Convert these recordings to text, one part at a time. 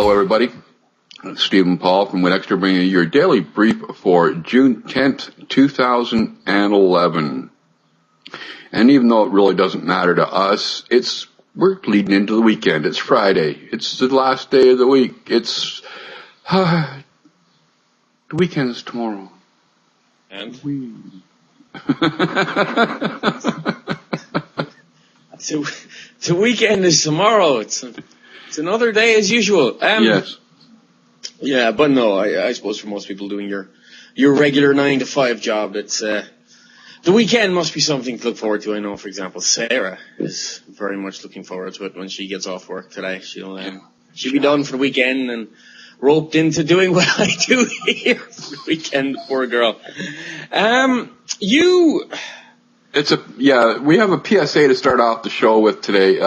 Hello, everybody. It's Stephen Paul from WinExtra bringing you your daily brief for June 10th, 2011. And even though it really doesn't matter to us, we're leading into the weekend. It's Friday. It's the last day of the week. It's the weekend's tomorrow. And? The weekend is tomorrow. It's another day as usual. Yes. Yeah, but no, I suppose for most people doing your regular 9 to 5 job, it's the weekend must be something to look forward to. I know, for example, Sarah is very much looking forward to it when she gets off work today. She'll be done for the weekend and roped into doing what I do here for the weekend. Poor girl. We have a PSA to start off the show with today.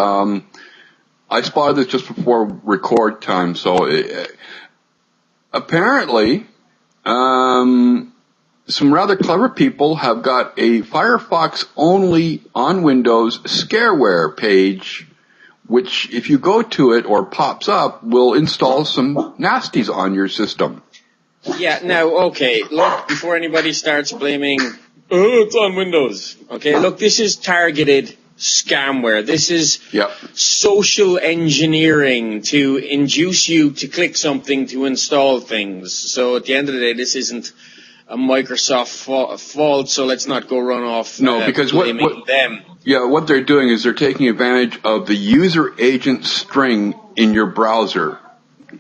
I spotted this just before record time, so apparently, some rather clever people have got a Firefox only on Windows scareware page, which if you go to it or pops up, will install some nasties on your system. Yeah, now, okay, look, before anybody starts blaming, it's on Windows. Okay, look, this is targeted scamware. This is social engineering to induce you to click something to install things. So at the end of the day, this isn't a Microsoft fault, so let's not go run off because blaming them. Yeah, what they're doing is they're taking advantage of the user agent string in your browser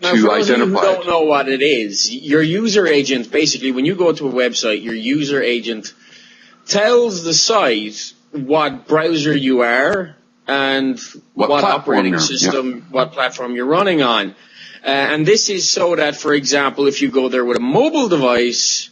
now, to for those identify of you who don't know what it is, your user agent, basically, when you go to a website, your user agent tells the site what browser you are and what operating system, what platform you're running on. And this is so that, for example, if you go there with a mobile device,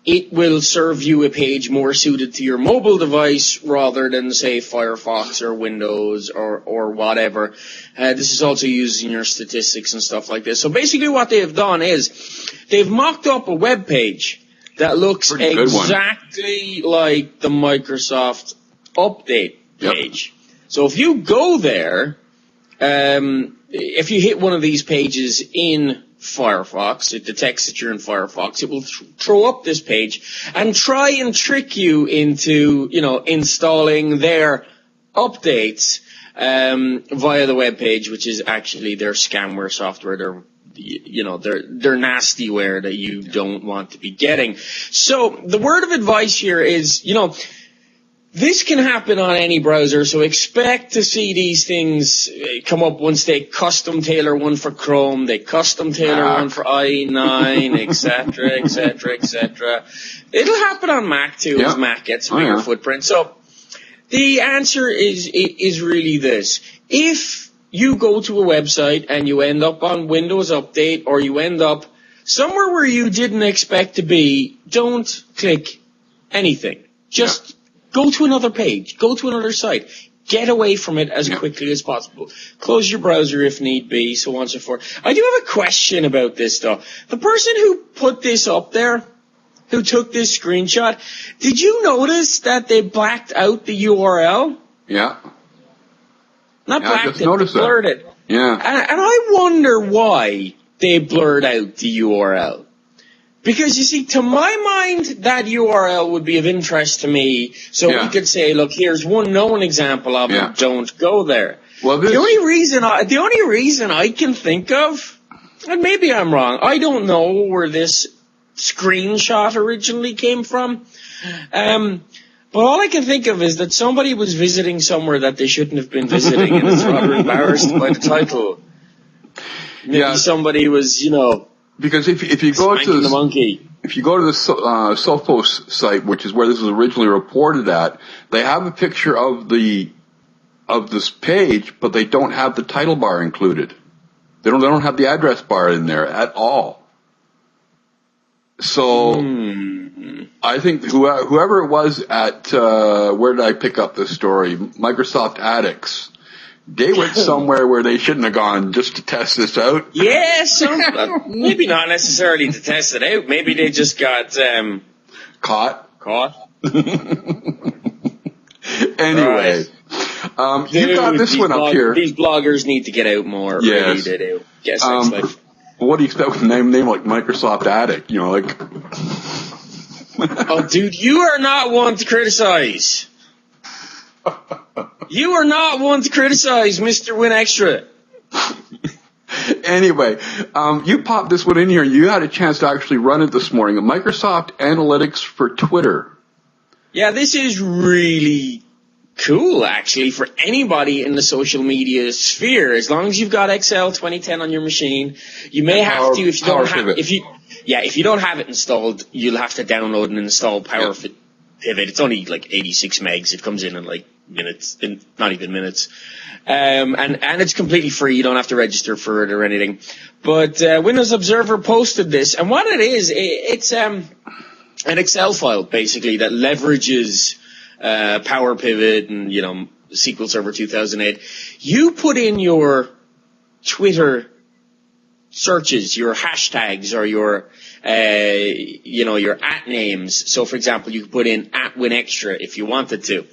it will serve you a page more suited to your mobile device rather than, say, Firefox or Windows or whatever. This is also used in your statistics and stuff like this. So basically what they've done is they've mocked up a web page that looks exactly like the Microsoft update page. So if you go there, if you hit one of these pages in Firefox, it detects that you're in Firefox, it will throw up this page and try and trick you into, installing their updates via the web page, which is actually their scamware software, their nastyware that you don't want to be getting. So the word of advice here is, this can happen on any browser, so expect to see these things come up once they custom tailor one for Chrome, they custom tailor one for i9, etc., etc., etc. It'll happen on Mac too, as Mac gets a bigger footprint. So the answer is really this. If you go to a website and you end up on Windows Update or you end up somewhere where you didn't expect to be, don't click anything. Just go to another page. Go to another site. Get away from it as quickly as possible. Close your browser if need be, so on and so forth. I do have a question about this, though. The person who put this up there, who took this screenshot, did you notice that they blacked out the URL? Yeah. Not blacked it, they blurred it. Yeah. And I wonder why they blurred out the URL. Because, you see, to my mind, that URL would be of interest to me. So we could say, look, here's one known example of it. Don't go there. Well, the only reason I can think of, and maybe I'm wrong, I don't know where this screenshot originally came from. But all I can think of is that somebody was visiting somewhere that they shouldn't have been visiting, and it's rather embarrassed by the title. Maybe somebody was, because if you go to the monkey. If you go to the Sophos site, which is where this was originally reported at, they have a picture of this page, but they don't have the title bar included. They don't have the address bar in there at all. So I think whoever it was at where did I pick up this story? Microsoft Addicts. They went somewhere where they shouldn't have gone just to test this out. Yes, maybe not necessarily to test it out. Maybe they just got caught. Caught. Anyway, You got this one up here. These bloggers need to get out more. Yes. Really, they do. Yes, like. What do you expect with a name like Microsoft Addict? You know, like. Oh, dude, you are not one to criticize. You are not one to criticize, Mr. WinExtra. Anyway, you popped this one in here, and you had a chance to actually run it this morning. Microsoft Analytics for Twitter. Yeah, this is really cool, actually, for anybody in the social media sphere. As long as you've got Excel 2010 on your machine, you may have to, if you don't have it installed, you'll have to download and install Power Pivot. It's only like 86 megs. It comes in like minutes, not even minutes. And it's completely free. You don't have to register for it or anything. But Windows Observer posted this, and what it is, it's an Excel file basically that leverages Power Pivot and SQL Server 2008. You put in your Twitter searches, your hashtags, or your your @ names. So, for example, you could put in @WinExtra if you wanted to.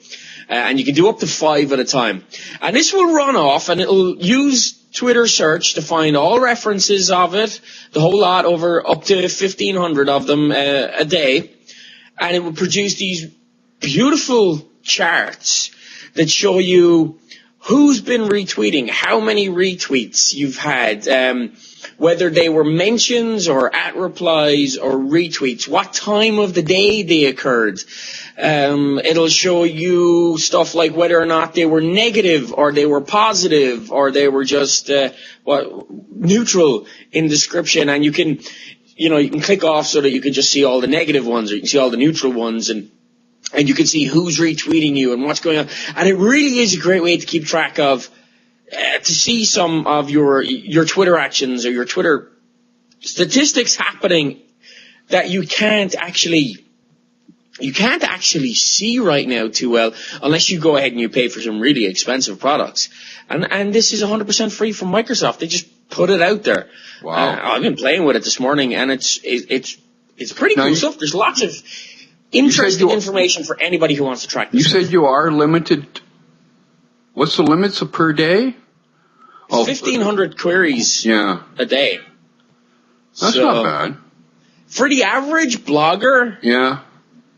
And you can do up to 5 at a time. And this will run off, and it'll use Twitter search to find all references of it, the whole lot, over up to 1,500 of them a day. And it will produce these beautiful charts that show you who's been retweeting, how many retweets you've had, whether they were mentions or @replies or retweets, what time of the day they occurred. It'll show you stuff like whether or not they were negative or they were positive or they were just neutral in description. And you can click off so that you can just see all the negative ones, or you can see all the neutral ones, and you can see who's retweeting you and what's going on. And it really is a great way to keep track of, to see some of your Twitter actions or your Twitter statistics happening that you can't actually see right now too well unless you go ahead and you pay for some really expensive products. And this is 100% free from Microsoft. They just put it out there. Wow. I've been playing with it this morning, and it's pretty cool stuff. There's lots of interesting information for anybody who wants to track this. You said you are limited. What's the limits per day? 1,500 queries a day. That's not bad. For the average blogger,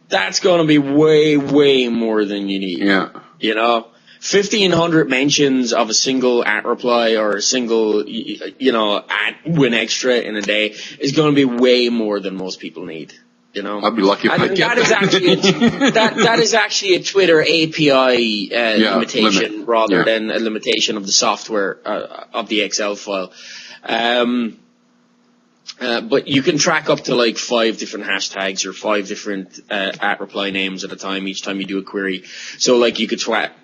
that's going to be way, way more than you need. Yeah. 1,500 mentions of a single @reply or a single, @WinExtra in a day is going to be way more than most people need. I'd be lucky if I get that. That is actually a Twitter API limitation rather than a limitation of the software of the Excel file. But you can track up to like 5 different hashtags or 5 different @reply names at a time each time you do a query. So like you could track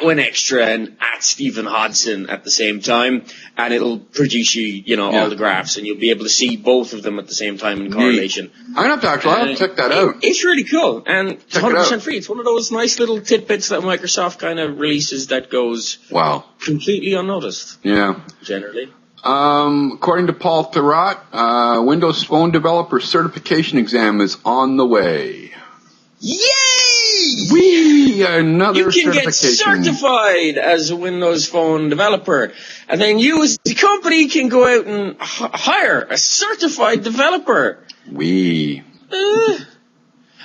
@WinExtra and @Stephen Hodson at the same time, and it'll produce you, all the graphs, and you'll be able to see both of them at the same time in correlation. I'll have to check that out. It's really cool, and it's 100% free. It's one of those nice little tidbits that Microsoft kind of releases that goes completely unnoticed. Yeah. Generally. According to Paul Thurrott, Windows Phone Developer Certification Exam is on the way. Yay! Another You can get certified as a Windows Phone developer, and then you as the company can go out and hire a certified developer.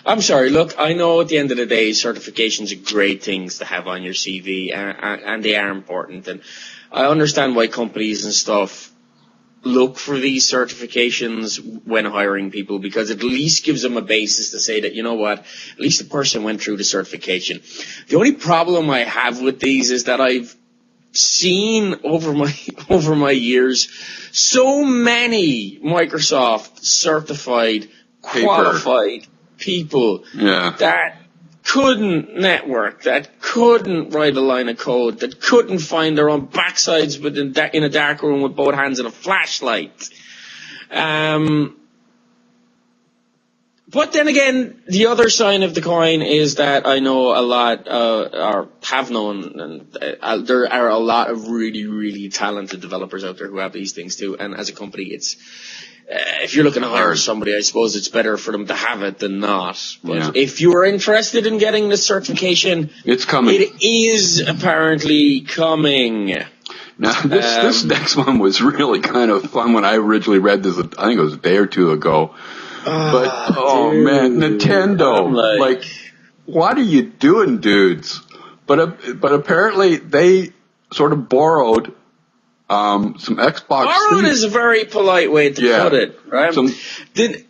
I'm sorry, look, I know at the end of the day, certifications are great things to have on your CV, and they are important, and I understand why companies and stuff look for these certifications when hiring people, because it at least gives them a basis to say that, at least the person went through the certification. The only problem I have with these is that I've seen over my years so many Microsoft certified, qualified people that couldn't network, that couldn't write a line of code, that couldn't find their own backsides in a dark room with both hands and a flashlight. But then again, the other side of the coin is that I know a lot, or have known, and there are a lot of really, really talented developers out there who have these things too. And as a company, if you're looking to hire somebody, I suppose it's better for them to have it than not. But if you're interested in getting the certification, it's coming. It is apparently coming. Now, this next one was really kind of fun when I originally read this. I think it was a day or two ago. But, man, Nintendo. Like, what are you doing, dudes? But apparently they sort of borrowed some Xbox. Borrowed is a very polite way to put it, right? The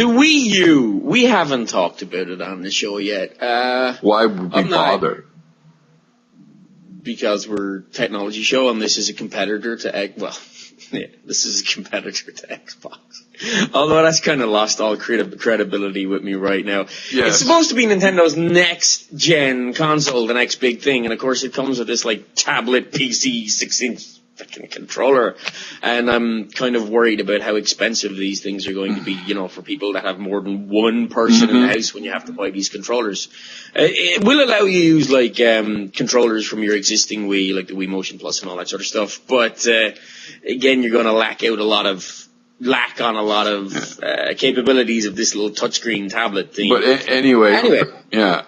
Wii U, we haven't talked about it on the show yet. Why would we bother? Because we're a technology show and this is a competitor to this is a competitor to Xbox. Although that's kind of lost all credibility with me right now. Yes. It's supposed to be Nintendo's next gen console, the next big thing, and of course it comes with this like tablet PC 6-inch freaking controller, and I'm kind of worried about how expensive these things are going to be, for people that have more than one person in the house when you have to buy these controllers. It will allow you to use like controllers from your existing Wii, like the Wii Motion Plus and all that sort of stuff, but again, you're going to lack on a lot of capabilities of this little touchscreen tablet thing. But anyway, yeah.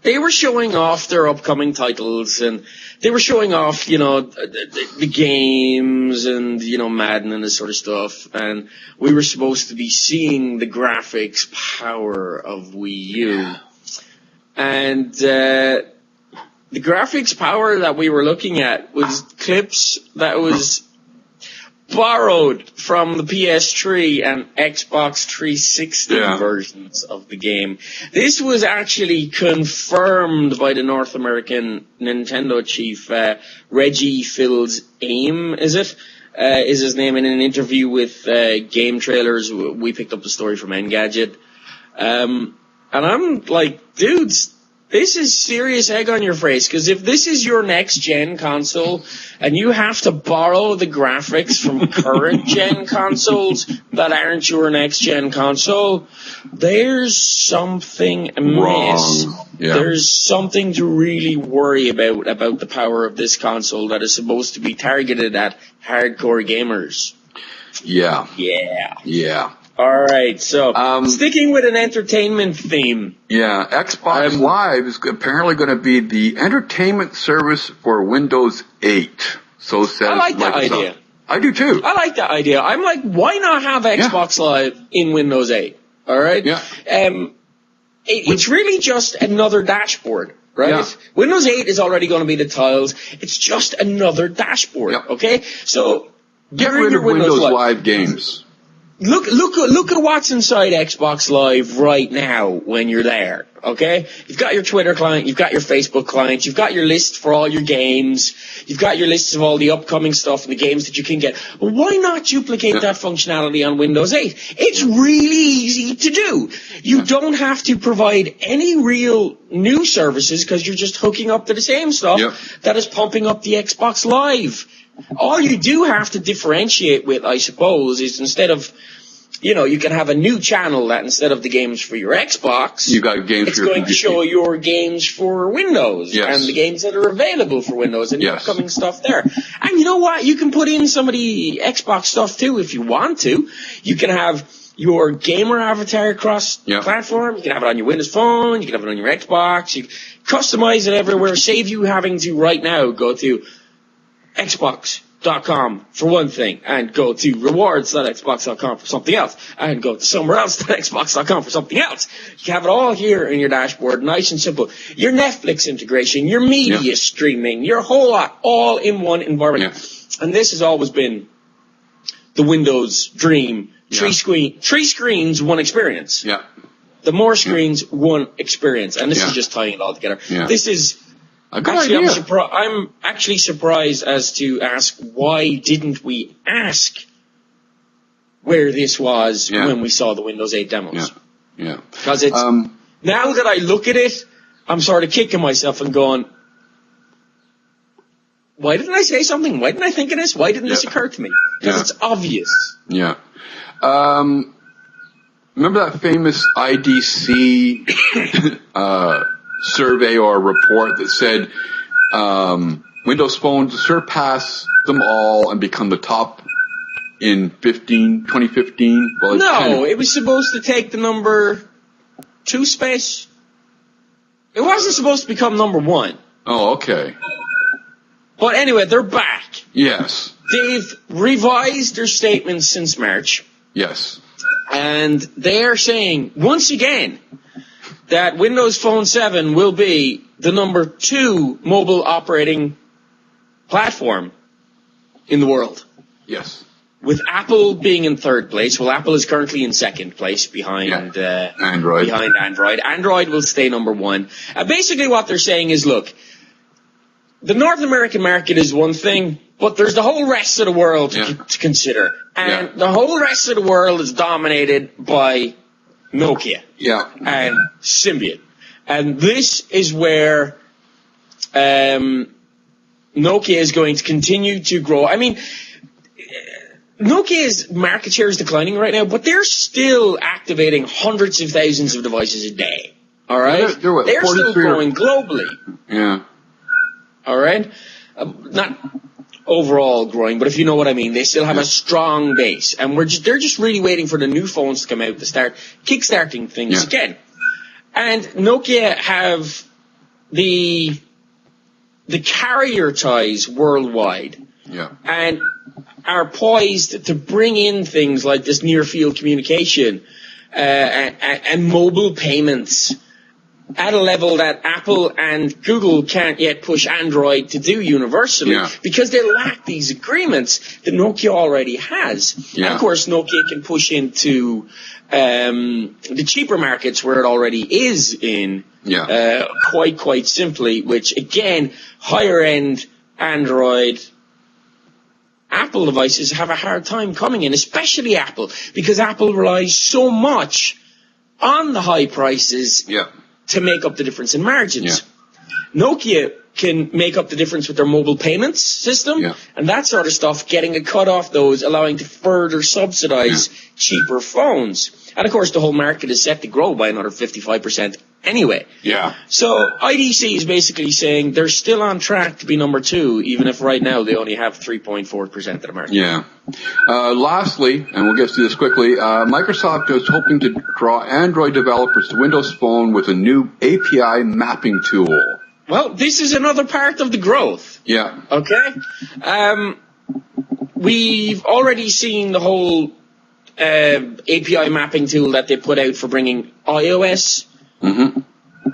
They were showing off their upcoming titles, and they were showing off, the games and, Madden and this sort of stuff. And we were supposed to be seeing the graphics power of Wii U. Yeah. And the graphics power that we were looking at was clips that was borrowed from the PS3 and Xbox 360 versions of the game. This was actually confirmed by the North American Nintendo chief, Reggie Fils-Aime, is his name, in an interview with Game Trailers. We picked up the story from Engadget. And I'm like, dudes, this is serious egg on your face, because if this is your next-gen console and you have to borrow the graphics from current-gen consoles that aren't your next-gen console, there's something amiss. Yeah. There's something to really worry about the power of this console that is supposed to be targeted at hardcore gamers. Yeah. Yeah. Yeah. All right, so sticking with an entertainment theme. Yeah, Xbox Live is apparently going to be the entertainment service for Windows 8. So says I like that idea. I do too. I like that idea. I'm like, why not have Xbox Live in Windows 8? All right? Yeah. It's really just another dashboard, right? Yeah. Windows 8 is already going to be the tiles. It's just another dashboard, okay? So get rid of Windows Live games. Look at what's inside Xbox Live right now when you're there, okay? You've got your Twitter client, you've got your Facebook client, you've got your list for all your games, you've got your lists of all the upcoming stuff and the games that you can get. But why not duplicate that functionality on Windows 8? It's really easy to do. You don't have to provide any real new services because you're just hooking up to the same stuff that is pumping up the Xbox Live. All you do have to differentiate with, I suppose, is instead of, you can have a new channel that instead of the games for your Xbox, you got games it's going to show your games for Windows and the games that are available for Windows and the upcoming stuff there. And you know what? You can put in some of the Xbox stuff too if you want to. You can have your gamer avatar across platform. You can have it on your Windows phone. You can have it on your Xbox. You can customize it everywhere. Save you having to right now go to Xbox.com for one thing, and go to rewards.xbox.com for something else, and go to somewhere else.xbox.com for something else. You have it all here in your dashboard, nice and simple. Your Netflix integration, your media streaming, your whole lot, all in one environment. Yeah. And this has always been the Windows dream. Three screens, one experience. Yeah. The more screens, one experience. And this is just tying it all together. Yeah. This is... I'm actually surprised as to ask why didn't we ask where this was when we saw the Windows 8 demos. Yeah. Because it's now that I look at it, I'm sort of kicking myself and going, why didn't I say something? Why didn't I think of this? Why didn't this occur to me? Because it's obvious. Yeah. Remember that famous IDC survey or report that said Windows phones surpass them all and become the top in 2015? Well, no, it was supposed to take the number 2 space. It wasn't supposed to become number 1. Oh, okay. But anyway, they're back. Yes. They've revised their statements since March. Yes. And they're saying, once again, that Windows Phone 7 will be the number 2 mobile operating platform in the world. Yes. With Apple being in 3rd place. Well, Apple is currently in 2nd place behind Android. Behind Android. Android will stay number 1. Basically what they're saying is, look, the North American market is one thing, but there's the whole rest of the world to consider. And the whole rest of the world is dominated by Nokia and Symbian. And this is where Nokia is going to continue to grow. I mean, Nokia's market share is declining right now, but they're still activating hundreds of thousands of devices a day. All right? They're still growing globally. Yeah. All right? Not overall growing, but if you know what I mean, they still have a strong base. And they're just really waiting for the new phones to come out to start kickstarting things again. And Nokia have the carrier ties worldwide. Yeah. And are poised to bring in things like this near-field communication and mobile payments at a level that Apple and Google can't yet push Android to do universally because they lack these agreements that Nokia already has. Yeah. And of course, Nokia can push into the cheaper markets where it already is in quite simply, which again, higher-end Android Apple devices have a hard time coming in, especially Apple, because Apple relies so much on the high prices to make up the difference in margins. Nokia can make up the difference with their mobile payments system and that sort of stuff, getting a cut off those, allowing to further subsidize cheaper phones. And of course, the whole market is set to grow by another 55% anyway. Yeah. So IDC is basically saying they're still on track to be number 2, even if right now they only have 3.4% of the market. Yeah. Lastly, and we'll get to this quickly, Microsoft is hoping to draw Android developers to Windows Phone with a new API mapping tool. Well, this is another part of the growth. Yeah. Okay? We've already seen the whole API mapping tool that they put out for bringing iOS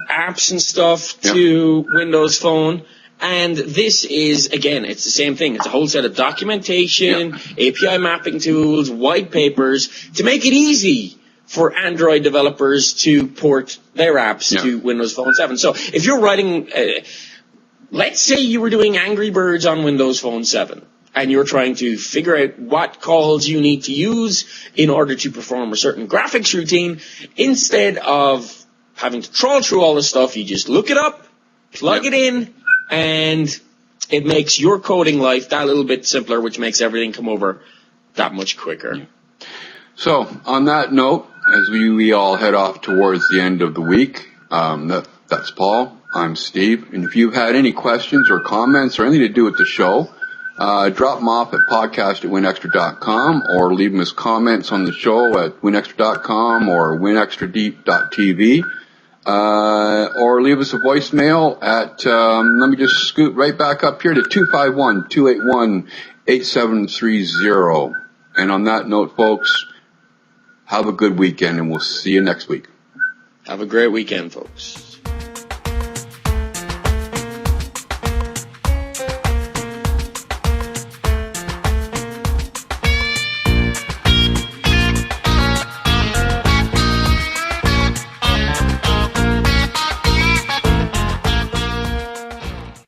apps and stuff to Windows Phone. And this is, again, it's the same thing. It's a whole set of documentation, API mapping tools, white papers to make it easy for Android developers to port their apps to Windows Phone 7. So if you're writing, let's say you were doing Angry Birds on Windows Phone 7. And you're trying to figure out what calls you need to use in order to perform a certain graphics routine, instead of having to trawl through all this stuff, you just look it up, plug it in, and it makes your coding life that little bit simpler, which makes everything come over that much quicker. So, on that note, as we all head off towards the end of the week, that's Paul, I'm Steve, and if you've had any questions or comments or anything to do with the show, drop them off at podcast@winextra.com or leave them as comments on the show at winextra.com or winextradeep.tv. Or leave us a voicemail at, let me just scoot right back up here to 251-281-8730. And on that note, folks, have a good weekend and we'll see you next week. Have a great weekend, folks.